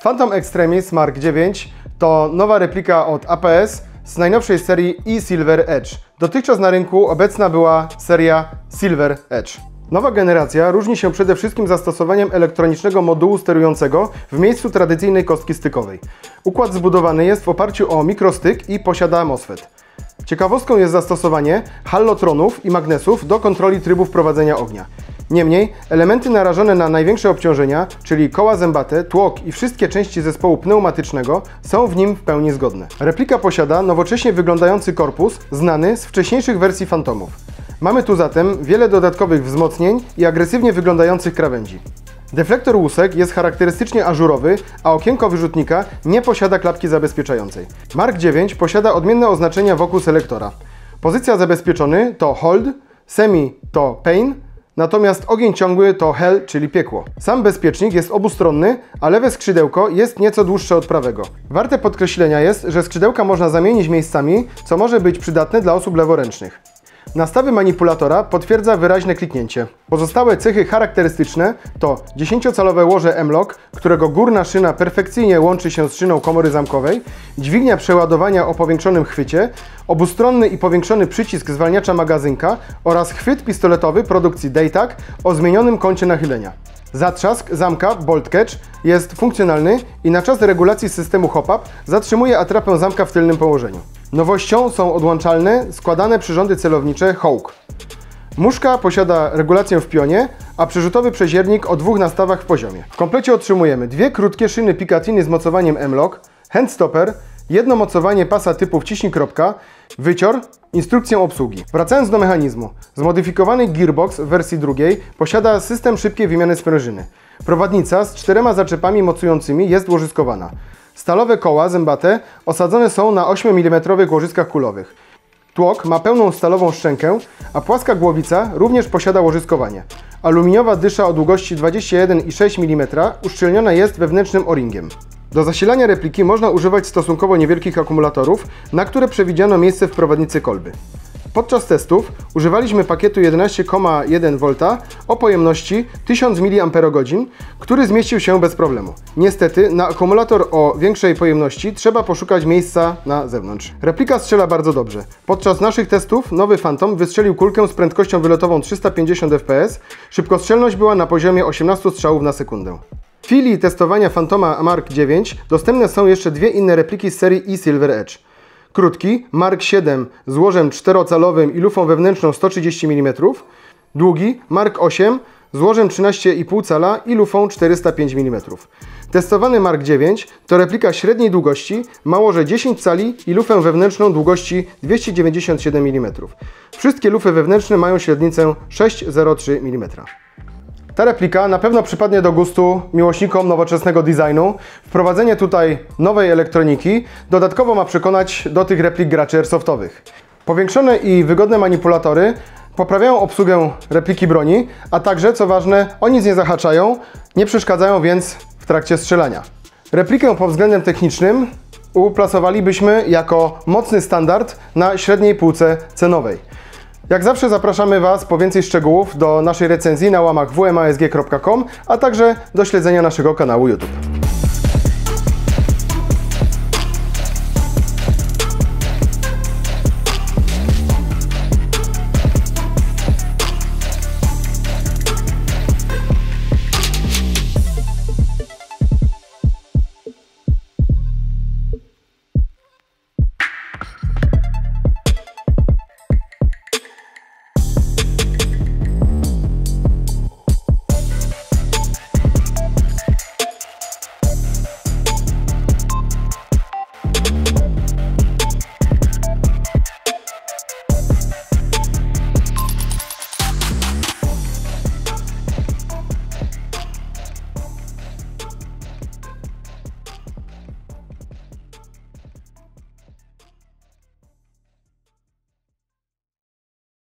Phantom Extremis Mark IX to nowa replika od APS z najnowszej serii eSilver Edge. Dotychczas na rynku obecna była seria Silver Edge. Nowa generacja różni się przede wszystkim zastosowaniem elektronicznego modułu sterującego w miejscu tradycyjnej kostki stykowej. Układ zbudowany jest w oparciu o mikrostyk i posiada MOSFET. Ciekawostką jest zastosowanie hallotronów i magnesów do kontroli trybów prowadzenia ognia. Niemniej, elementy narażone na największe obciążenia, czyli koła zębate, tłok i wszystkie części zespołu pneumatycznego, są w nim w pełni zgodne. Replika posiada nowocześnie wyglądający korpus, znany z wcześniejszych wersji Phantomów. Mamy tu zatem wiele dodatkowych wzmocnień i agresywnie wyglądających krawędzi. Deflektor łusek jest charakterystycznie ażurowy, a okienko wyrzutnika nie posiada klapki zabezpieczającej. Mark IX posiada odmienne oznaczenia wokół selektora. Pozycja zabezpieczony to Hold, Semi to Pain, natomiast ogień ciągły to Hell, czyli piekło. Sam bezpiecznik jest obustronny, a lewe skrzydełko jest nieco dłuższe od prawego. Warte podkreślenia jest, że skrzydełka można zamienić miejscami, co może być przydatne dla osób leworęcznych. Nastawy manipulatora potwierdza wyraźne kliknięcie. Pozostałe cechy charakterystyczne to 10-calowe łoże M-LOK, którego górna szyna perfekcyjnie łączy się z szyną komory zamkowej, dźwignia przeładowania o powiększonym chwycie, obustronny i powiększony przycisk zwalniacza magazynka oraz chwyt pistoletowy produkcji Daytag o zmienionym kącie nachylenia. Zatrzask zamka Bolt Catch jest funkcjonalny i na czas regulacji systemu hop-up zatrzymuje atrapę zamka w tylnym położeniu. Nowością są odłączalne, składane przyrządy celownicze Hawk. Muszka posiada regulację w pionie, a przerzutowy przeziernik o dwóch nastawach w poziomie. W komplecie otrzymujemy dwie krótkie szyny Picatinny z mocowaniem M-LOK, handstopper, jedno mocowanie pasa typu wciśnij kropka, wycior, instrukcję obsługi. Wracając do mechanizmu, zmodyfikowany gearbox w wersji drugiej posiada system szybkiej wymiany sprężyny. Prowadnica z 4 zaczepami mocującymi jest łożyskowana. Stalowe koła zębate osadzone są na 8 mm łożyskach kulowych. Tłok ma pełną stalową szczękę, a płaska głowica również posiada łożyskowanie. Aluminiowa dysza o długości 21,6 mm uszczelniona jest wewnętrznym o-ringiem. Do zasilania repliki można używać stosunkowo niewielkich akumulatorów, na które przewidziano miejsce w prowadnicy kolby. Podczas testów używaliśmy pakietu 11,1 V o pojemności 1000 mAh, który zmieścił się bez problemu. Niestety na akumulator o większej pojemności trzeba poszukać miejsca na zewnątrz. Replika strzela bardzo dobrze. Podczas naszych testów nowy Phantom wystrzelił kulkę z prędkością wylotową 350 fps. Szybkostrzelność była na poziomie 18 strzałów na sekundę. W chwili testowania Phantoma Mark IX dostępne są jeszcze dwie inne repliki z serii eSilver Edge. Krótki Mark VII z łożem 4-calowym i lufą wewnętrzną 130 mm, długi Mark VIII z łożem 13,5 cala i lufą 405 mm. Testowany Mark IX to replika średniej długości, ma łoże 10 cali i lufę wewnętrzną długości 297 mm. Wszystkie lufy wewnętrzne mają średnicę 6,03 mm. Ta replika na pewno przypadnie do gustu miłośnikom nowoczesnego designu. Wprowadzenie tutaj nowej elektroniki dodatkowo ma przekonać do tych replik graczy airsoftowych. Powiększone i wygodne manipulatory poprawiają obsługę repliki broni, a także, co ważne, o nic nie zahaczają, nie przeszkadzają więc w trakcie strzelania. Replikę pod względem technicznym uplasowalibyśmy jako mocny standard na średniej półce cenowej. Jak zawsze zapraszamy Was po więcej szczegółów do naszej recenzji na łamach wmasg.com, a także do śledzenia naszego kanału YouTube.